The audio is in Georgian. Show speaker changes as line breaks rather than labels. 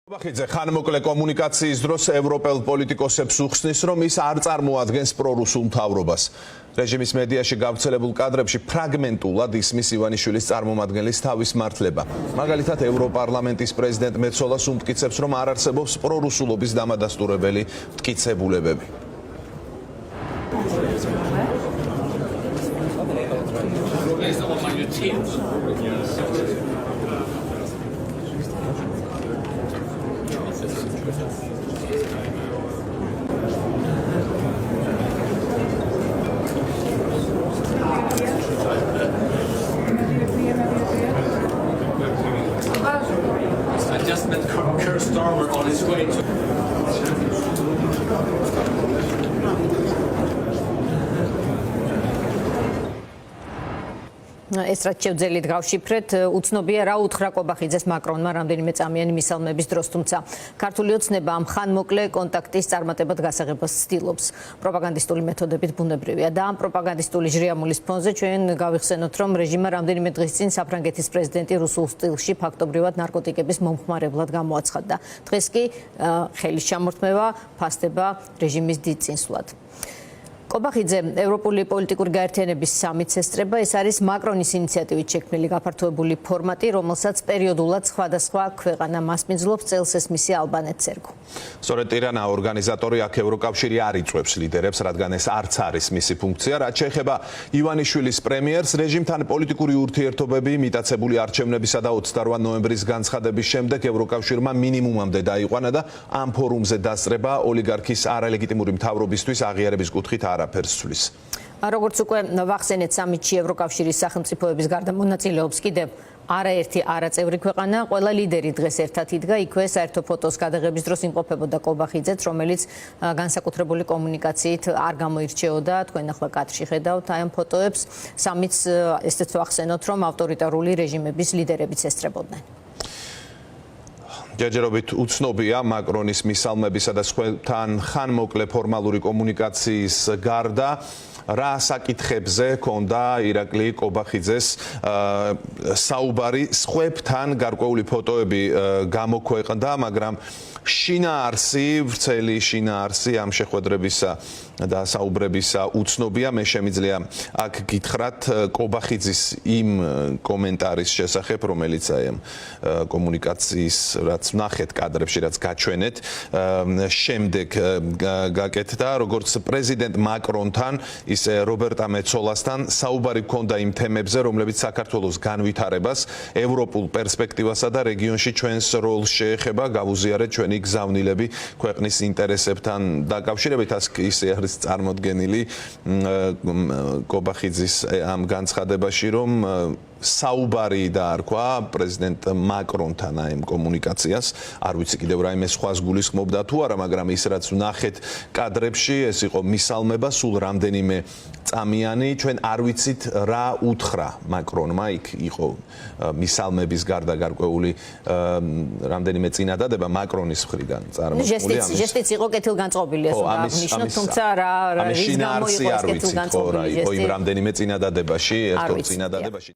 Baxidze ხანმოკლე კომუნიკაციის დროს ევროპელ პოლიტიკოსებს უხსნის, რომ ის არ წარმოადგენს პრორუსულ მთავრობას. რეჟიმის მედიაში გავრცელებულ კადრებში ფრაგმენტულად ისმის ივანიშვილის წარმომადგენლის თავის მართლება. მაგალითად, ევროპარლამენტის პრეზიდენტ მეცოლას უმტკიცებს, რომ არ არსებობს პრორუსულობის დამადასტურებელი მტკიცებულებები.
I just met Keir Starmer on his way to.
ეს რაც შევძელით გავშიფრეთ, უცნობია რა უთხრა კობახიძეს მაკრონმა რამდენიმე წამიანი მისალმების დროს, თუმცა ქართული ოცნება ამ ხანმოკლე კონტაქტის წარმატებად გასაღებას ცდილობს. პროპაგანდისტული მეთოდებით ბუნებრივია და ამ პროპაგანდისტული ჟრიამულის ფონზე ჩვენ გავიხსენოთ, რომ რეჟიმმა რამდენიმე დღის წინ საფრანგეთის პრეზიდენტი რუსულ სტილში ფაქტობრივად ნარკოტიკების მომხმარებლად გამოაცხადდა. დღეს კი ხელის ჩამორთმევა ფასდება რეჟიმის დიდ წინსვლად. კობახიძე ევროპული პოლიტიკური გაერთიანების სამიტს ესწრება. ეს არის მაკრონის ინიციატივით შექმნილი გაფართოებული ფორმატი, რომელსაც პერიოდულად სხვადასხვა ქვეყანა მასპინძლობს, წელს ეს მისი ალბანეთს ერგო.
სწორედ ტირანა ორგანიზატორი აქ ევროკავშირი არ იწვევს ლიდერებს, რადგან ეს არც არის მისი ფუნქცია. რაც შეეხება ივანიშვილის პრემიერს, რეჟიმთან პოლიტიკური ურთიერთობები მიტაცებული არჩევნებისა და 28 ნოემბრის განცხადების შემდეგ ევროკავშირმა მინიმუმამდე დაიყვანა და ამ ფორუმზე დასწრება ოლიგარქის არალეგიტიმური მთავრობისთვის აღიარების კუთხით არაფერს ცვლის.
როგორც უკვე ვახსენეთ, სამიტში ევროკავშირის სახელმწიფოების გარდა მონაწილეობს კიდევ არაერთი არაწევრი ქვეყანა. ყველა ლიდერი დღეს ერთად იდგა. იქვე საერთო ფოტოს გადაღების დროს იმყოფებოდა კობახიძეც, რომელიც განსაკუთრებული კომუნიკაციით არ გამოირჩეოდა. თქვენ ახლა კადრში ხედავთ აი ამ ფოტოებს. სამიტს ესეც ვახსენოთ, რომ ავტორიტარული რეჟიმების ლიდერებიც ესწრებოდნენ.
ჯერჯერობით უცნობია მაკრონის მისალმებისა და სხვათან ხანმოკლე ფორმალური კომუნიკაციის გარდა რა საკითხებზე ჰქონდა ირაკლი კობახიძეს საუბარი. სხვებთან გარკვეული ფოტოები გამოქვეყნდა, მაგრამ შინაარსი, ვრცელი შინაარსი ამ შეხვედრებისა და საუბრებისა უცნობია. მე შემიძლია აქ გითხრათ კობახიძის იმ კომენტარის შესახებ, რომელიც აი ამ კომუნიკაციის რაც ვნახეთ კადრებში, რაც გაჩვენეთ, შემდეგ გაკეთდა, როგორც პრეზიდენტ მაკრონთან, ისე რობერტა მეცოლასთან საუბარი ჰქონდა იმ თემებზე, რომლებიც საქართველოს განვითარებას, ევროპულ პერსპექტივასა და რეგიონში ჩვენს როლს შეეხება. გავუზიარეთ ჩვენი გზავნილები ქვეყნის ინტერესებთან დაკავშირებით. ისე არის წარმოდგენილი კობახიძის ამ განცხადებაში, რომ საუბარი დაარქვა პრეზიდენტ მაკრონთან აი ამ კომუნიკაციას. არ ვიცი კიდევ რაიმე სხვას გულისხმობდა თუ არა, მაგრამ ის რაც ვნახეთ კადრებში, ეს იყო მისალმება სულ რამდენიმე წამიანი. ჩვენ არ ვიცით რა უთხრა მაკრონმა. იქ იყო მისალმების გარდა გარკვეული რამდენიმე წინადადება მაკრონის მხრიდან წარმოებული.
ჟესტიც იყო კეთილგანწყობილი, ეს უნდა აღნიშნოთ, თუმცა რა რის გამო იყო ეს კეთილგანწყობილი ჟესტი?
იმ რამდენიმე წინადადებაში, ერთ-ერთ წინადადებაში